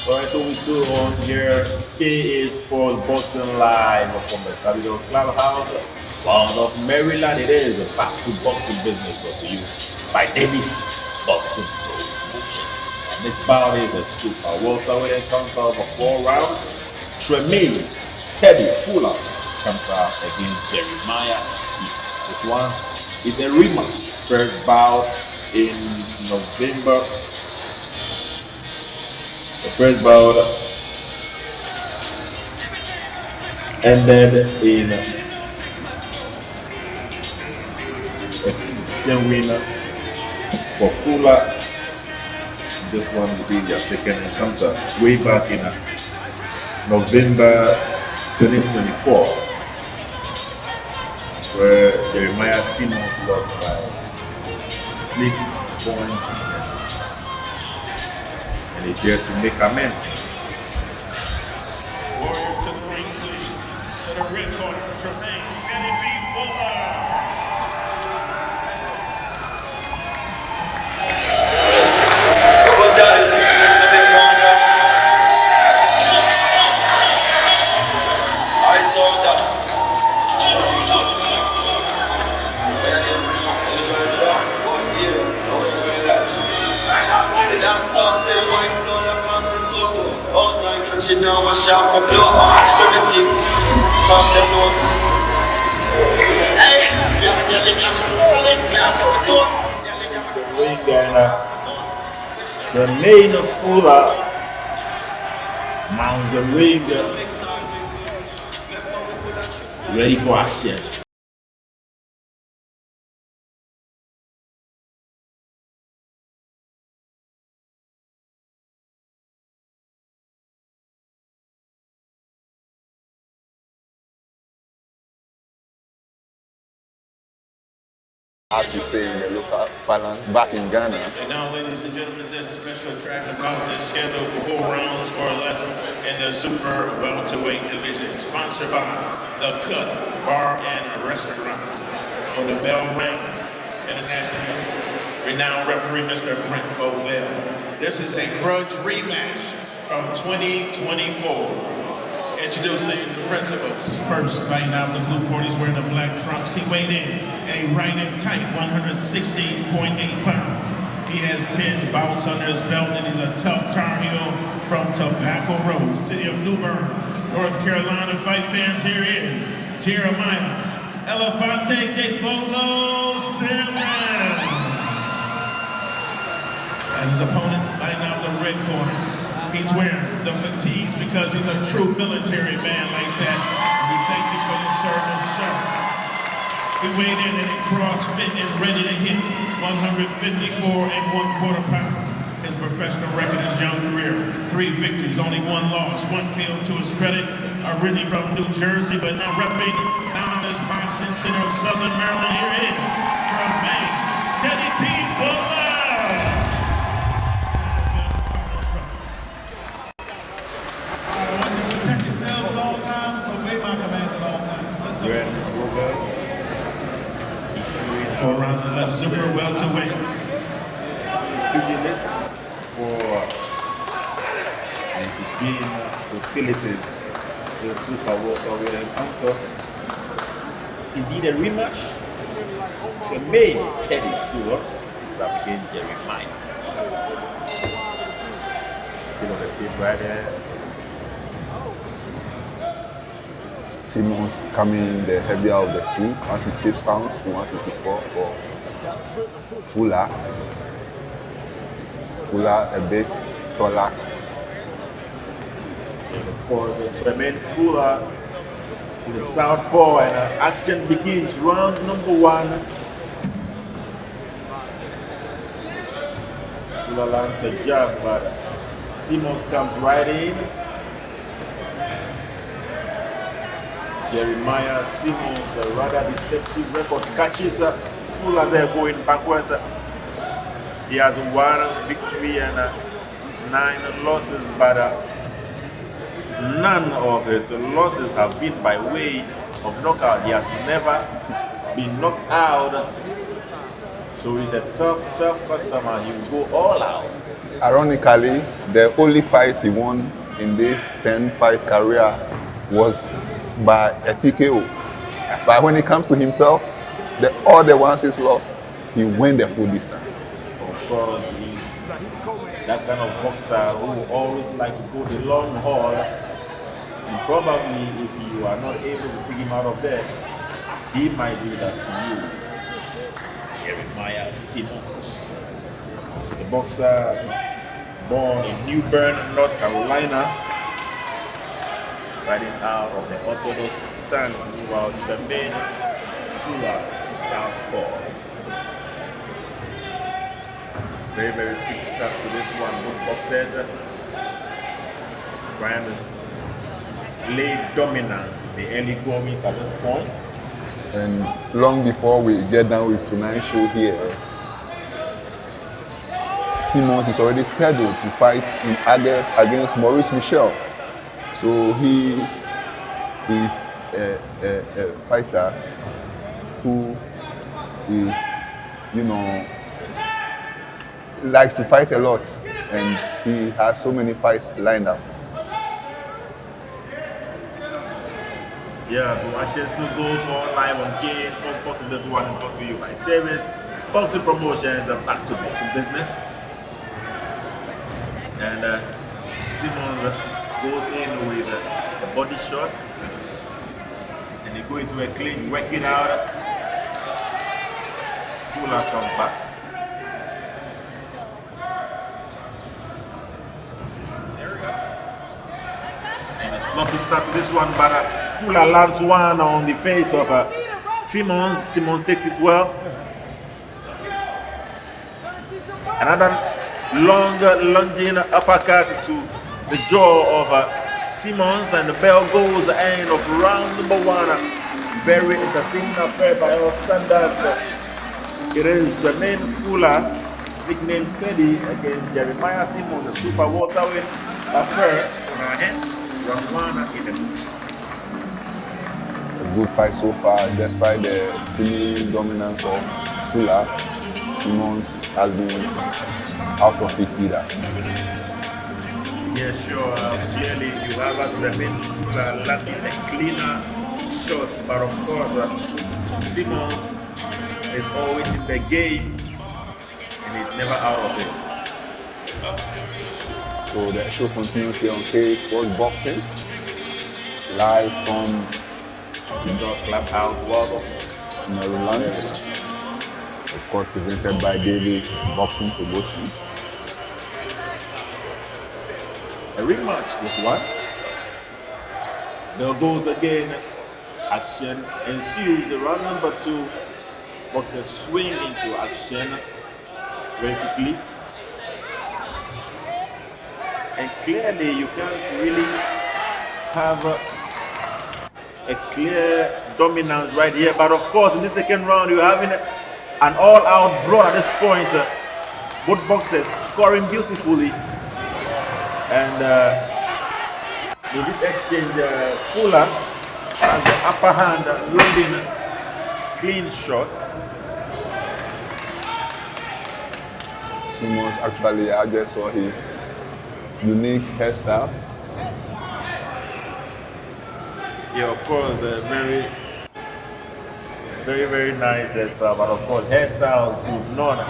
Alright, so we still on here. K is for Boston Live from the Capitol Clubhouse. Waldorf, Maryland. It is a back to boxing business brought to you by Davis Boxing Promotions. This bout is a super welterweight encounter of 4 rounds. Tremaine Fuller comes out against Jeremiah Simmons. This one is a rematch. First bout in November. The first bout ended in a decision winner for Fuller. This one will be their second encounter way back in November 2024, where Jeremiah Simmons lost by split points. And he's here to make amends. Warrior to the ring, please. To the red corner, Tremaine Fuller. She now a shop for clothes, 17, top the nose. Hey, The ring there, Tremaine Fuller mounts the ring, ready for action. As we say in the local parlance, back in Ghana. And now, ladies and gentlemen, this special track about is scheduled for 4 rounds or less in the super welterweight division, sponsored by The Cut Bar and Restaurant. On the bell rings, international renowned referee Mr. Brent Bovell. This is a grudge rematch from 2024. Introducing the principals. First, fighting out the blue corner, he's wearing the black trunks. He weighed in a right and tight 160.8 pounds. He has 10 bouts under his belt, and he's a tough Tar Heel from Tobacco Road, city of New Bern, North Carolina. Fight fans, here he is, Jeremiah Elefante de Fogo Simmons. And his opponent fighting out the red corner. He's wearing the fatigues because he's a true military man like that. We thank you for your service, sir. He weighed in at a CrossFit and ready to hit 154.25 pounds. His professional record is young career. 3 victories, only 1 loss, 1 KO to his credit. Originally from New Jersey, but now repping Knowledge Boxing Center of Southern Maryland. Here it is, Tremaine Teddy P. Fuller. Four rounds of less super welterweights. Pugilists for and begin hostilities. The super welterweight encounter. Indeed a rematch. Tremaine Teddy Fuller is up against Jeremiah Simmons. Still on the tape right there. Simmons coming the heavier of the two, 160 pounds to 154 for Fuller. Fuller a bit taller. And of course, Tremaine Fuller is a southpaw, and action begins. Round number 1. Fuller lands a jab, but Simmons comes right in. Jeremiah Simmons, a rather deceptive record, catches Fuller there going backwards. He has 1 victory and 9 losses, but none of his losses have been by way of knockout. He has never been knocked out. So he's a tough customer. He will go all out ironically, the only fight he won in this 10-fight career was by a TKO. But when it comes to himself, all the ones he's lost, he went the full distance. Of course, he's that kind of boxer who always like to go the long haul. And probably if you are not able to take him out of there, he might do that to you. Jeremiah Simmons, the boxer born in New Bern, North Carolina, fighting out of the orthodox stance, while Tremaine Fuller, southpaw. Very, very quick start to this one. Both boxers trying to lay dominance in the early goings at this point. And long before we get down with tonight's show here, Simmons is already scheduled to fight in August against Maurice Michel. So he is a fighter who is, likes to fight a lot, and he has so many fights lined up. Yeah, so action still goes on live on KA Sports Boxing. This one is brought to you by Davis Boxing Promotions, back to boxing business. And Simmons goes in with the body shot, and they go into a clinch, work it out. Fuller comes back. And a sloppy start to this one, but Fuller lands one on the face of Simmons. Simmons takes it well. Another long lunging uppercut to the jaw of Simmons, and the bell goes end of round number one. Very entertaining affair by all standards. It is Tremaine Fuller, nicknamed Teddy, against Jeremiah Simmons, a super welterweight affair on our hands. Round one in the books. A good fight so far, despite the seeming dominance of Fuller. Simmons has been out of it either. Yeah, sure. Clearly, you have a Tremaine Fuller landing a cleaner shot, but of course, Simmons is always in the game and he's never out of it. So the show continues here on KA Sports Boxing, live from the clubhouse Waldorf, Maryland. Of course, presented by Davis Boxing Promotion. A rematch, this one. There goes again. Action ensues. Round number two. Boxers swing into action very quickly. And clearly, you can't really have a clear dominance right here. But of course, in the second round, you're having an all-out brawl at this point. Both boxers scoring beautifully. And in this exchange, Fuller has the upper hand, landing clean shots. Simmons, actually, I just saw his unique hairstyle. Yeah, of course, very, very, very nice hairstyle. But of course, hairstyles do not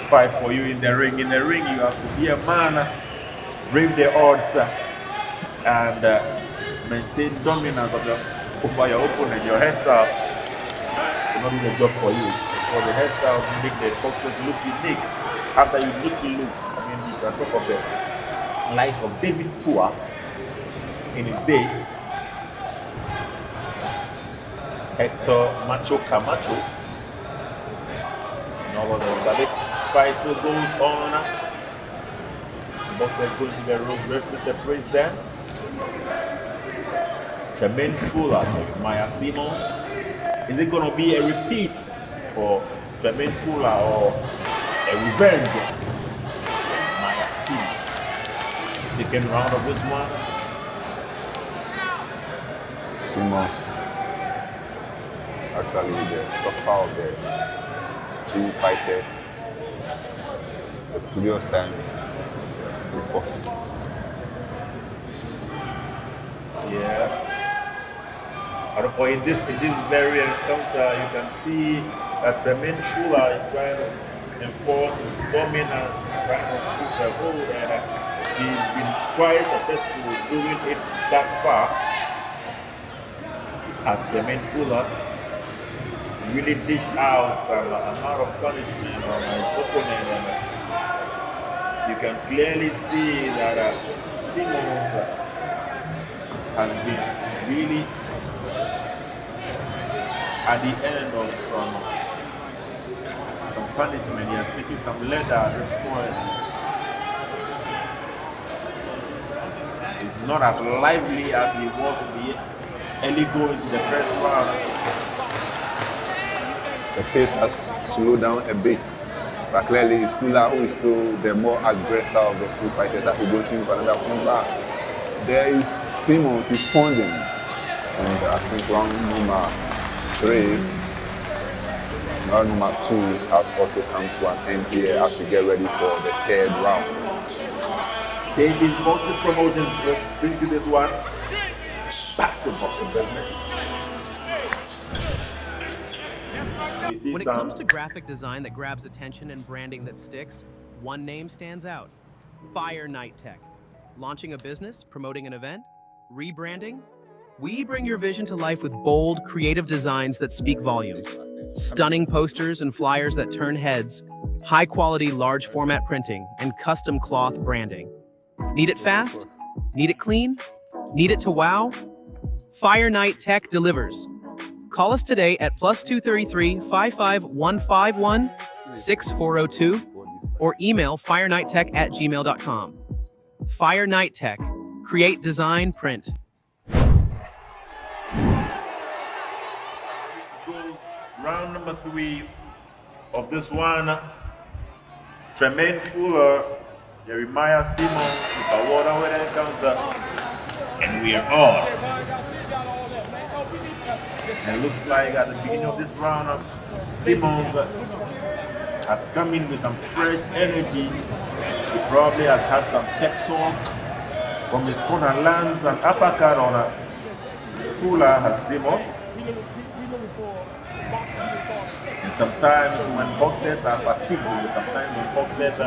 fight for you in the ring. In the ring, you have to be a man, brave the odds, and maintain dominance over your opponent. Your hairstyle will not do the job for you. For the hairstyles make the boxers look unique. After uniquely look, I mean, you can talk of the likes of David Tua in his day, Hector Macho Camacho, and all of them. But this fight still goes on. The boxers going to the ropes, referee separates them. Tremaine Fuller, Jeremiah Simmons. Is it going to be a repeat for Tremaine Fuller or a revenge? Jeremiah Simmons. Second round of this one. Simmons, actually the tougher of the two fighters. The previous time, fought. Yeah. But in this very encounter, you can see that Tremaine Fuller is trying to enforce his dominance, he's trying to put a hold, and he's been quite successful doing it thus far. As Tremaine Fuller really dished out some amount of punishment on his opponent, and you can clearly see that Simmons has been really at the end of some punishment. He has taken some leather at this point. He's not as lively as he was in the early goings in the first round. The pace has slowed down a bit, but clearly it's Fuller who is still the more aggressive of the two fighters. That will go to another front back. There is Simmons, he's pounding, and I think round number 3, round number 2 has also come to an end here as we get ready for the 3rd round. Davis Boxing Promotions brings you this one. Back to boxing business. When it comes to graphic design that grabs attention and branding that sticks, one name stands out: Fire Night Tech. Launching a business, promoting an event, rebranding? We bring your vision to life with bold, creative designs that speak volumes. Stunning posters and flyers that turn heads, high-quality large format printing, and custom cloth branding. Need it fast? Need it clean? Need it to wow? Fire Night Tech delivers. Call us today at +233 55151 6402 or email firenightech@gmail.com. Fire Night Tech. Create, design, print. Round number 3 of this one. Tremaine Fuller, Jeremiah Simmons, Super Waldorf encounter, and we are on. And it looks like at the beginning of this round, Simmons has come in with some fresh energy. He probably has had some pep talk from his corner, lands an uppercut on Fuller as Simmons. And sometimes when boxers are fatigued, sometimes when boxers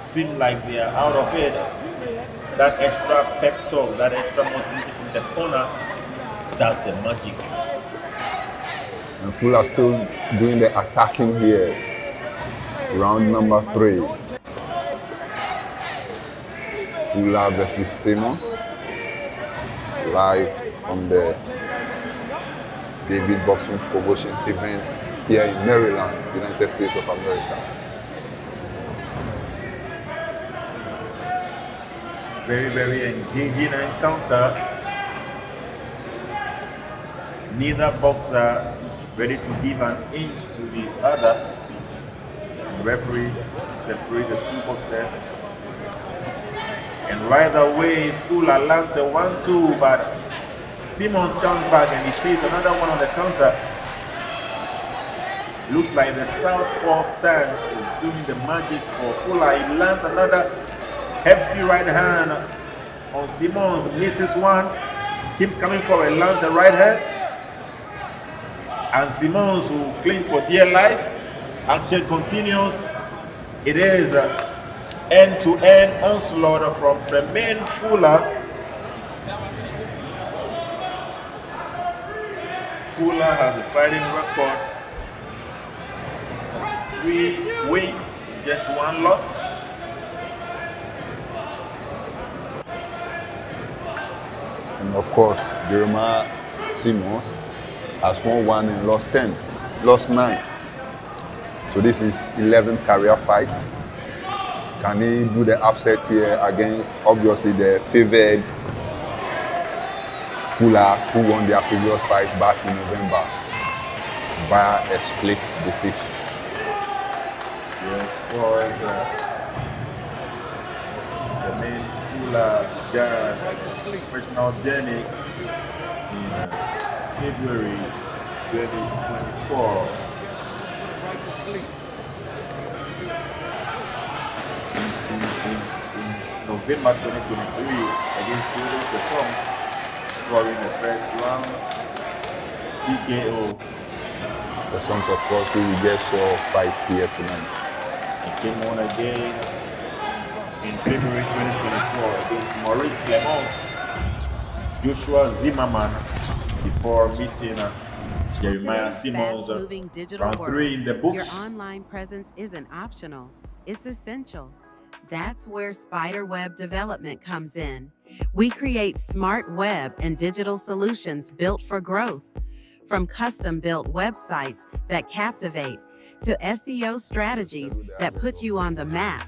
seem like they are out of it, that extra pep talk, that extra motivation from the corner, that's the magic. And Fuller still doing the attacking here. Round number 3. Fuller versus Simmons. Live from the Davis Boxing Promotions events here in Maryland, United States of America. Very, very engaging encounter. Neither boxer ready to give an inch to the other. The referee separate the two boxers. And right away, Fuller lands a 1-2, but Simmons comes back and he takes another one on the counter. Looks like the southpaw stance is doing the magic for Fuller. He lands another hefty right hand on Simmons, misses one, keeps coming forward, lands the right hand. And Simmons, who clings for dear life, action continues. It is end-to-end onslaught from Tremaine Fuller. Fuller has a fighting record of 3 wins, just 1 loss. And of course, Jeremiah Simmons has won 1 and lost 10, lost 9. So this is 11th career fight. Can he do the upset here against obviously the favored Fuller, who won their previous fight back in November via a split decision? Yes, was Tremaine Fuller began a professional journey in February 2024. November 2023 against Waldorf Songs, scoring the first round TKO. The Songs, of course, we will get your fight here tonight. He came on again in February 2024 against Maurice Clement, Joshua Zimmerman, before meeting Jeremiah Simmons. Fast-moving digital Round world, 3 in the books. your online presence isn't optional, it's essential. That's where Spiderweb Development comes in. We create smart web and digital solutions built for growth. From custom-built websites that captivate to SEO strategies that put you on the map,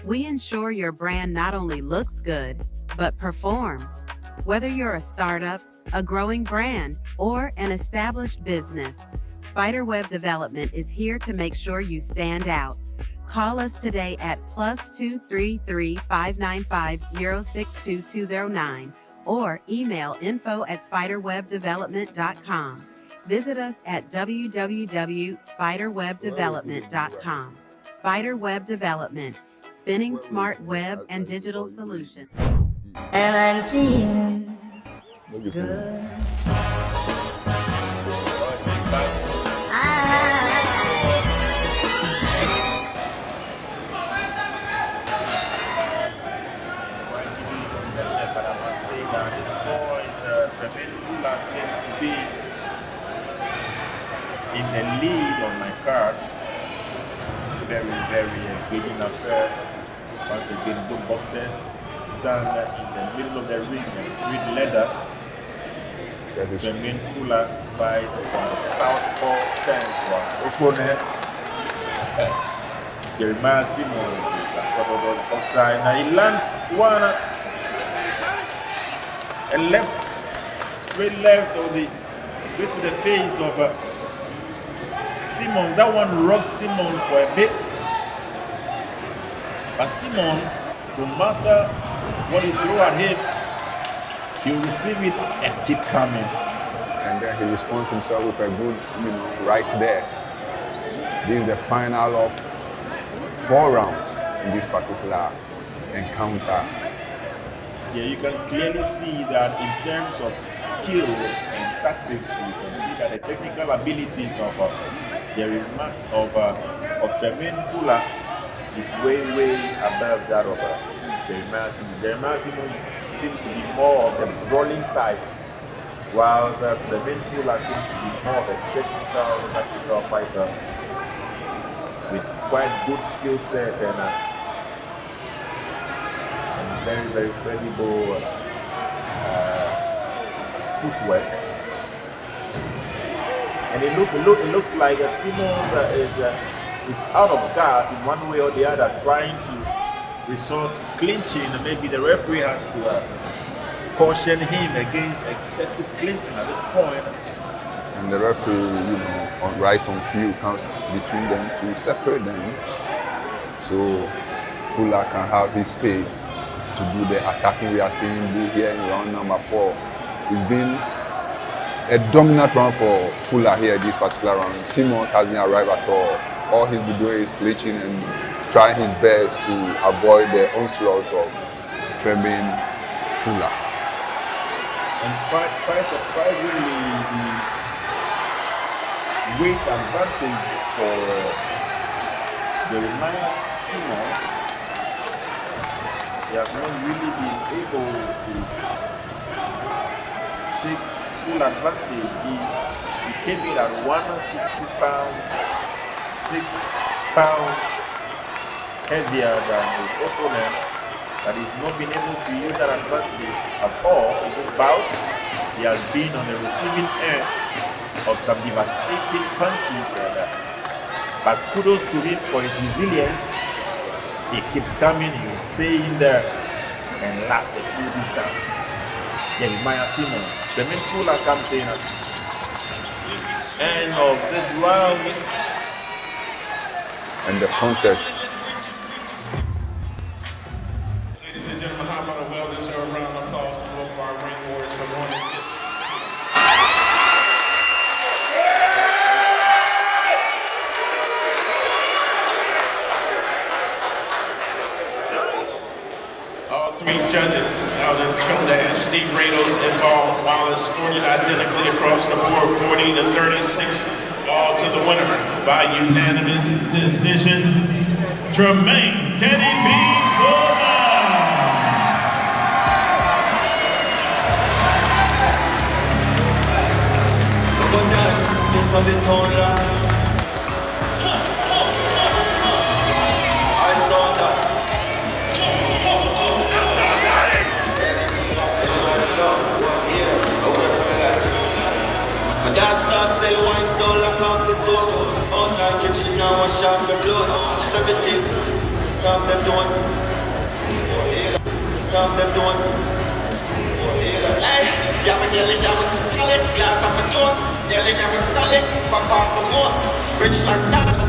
we ensure your brand not only looks good, but performs. Whether you're a startup, a growing brand, or an established business, Spiderweb Development is here to make sure you stand out. Call us today at +233 595 062209 or email info@spiderwebdevelopment.com. Visit us at www.spiderwebdevelopment.com. Spiderweb Development, spinning smart web and digital solutions. And I'm feeling What do you think? good. Contested, but I must say that at this point, Tremaine Fuller seems to be in the lead on my cards. Very, very engaging affair. Once again, both boxers stand in the middle of the ring and treat leather. That is Tremaine Fuller fights from the southpaw stance for his opponent. Jeremiah Simmons is a orthodox boxer, and he lands one and left, straight left on the straight to the face of Simmons. That one rocked Simmons for a bit, but Simmons, no matter what he throw at him, he'll receive it and keep coming. and then he responds himself with a good, right there. This is the final of 4 rounds in this particular encounter. Yeah, you can clearly see that in terms of skill and tactics, you can see that the technical abilities of Tremaine Fuller is way above that of Jeremiah Simmons. Jeremiah Simmons seems to be more of the brawling type, while Tremaine Fuller seems to be more of a tactical fighter with quite good skill set and very credible footwork. And it looks like Simmons is out of gas in one way or the other, trying to resort to clinching. Maybe the referee has to caution him against excessive clinching at this point. And the referee, right on cue, comes between them to separate them, so Fuller can have his space to do the attacking we are seeing do here in round number 4. It's been a dominant round for Fuller here this particular round. Simmons hasn't arrived at all. All he's been doing is glitching and trying his best to avoid the onslaughts of Tremaine Fuller. And quite surprisingly, the weight advantage for Jeremiah Simmons, he has not really been able to take full advantage. He came in at 160 pounds, 6 pounds heavier than his opponent, but he's not been able to use that advantage at all in this bout. He has been on the receiving end of some devastating punches, but kudos to him for his resilience. He keeps coming, he will stay in there and last a full distance. Jeremiah Simmons, Tremaine Fuller comes in. End of this round. And the contest. Ladies and gentlemen, how about a well-deserved round of applause for both of our ring warriors for going the distance? All Three judges out in Chodash. Steve Rados and Ball Wallace scored it identically across the board, 40 to 36. All to the winner by unanimous decision, Tremaine Teddy P. Fuller. My dad starts say wine stone lock off the store. All time kitchen now wash off your clothes. 17, carve them doors. Carve them doors. Hey, yeah, we nearly down with pallet. Glass off a toast. Nearly down with pallet. Pop off the most. Rich like that.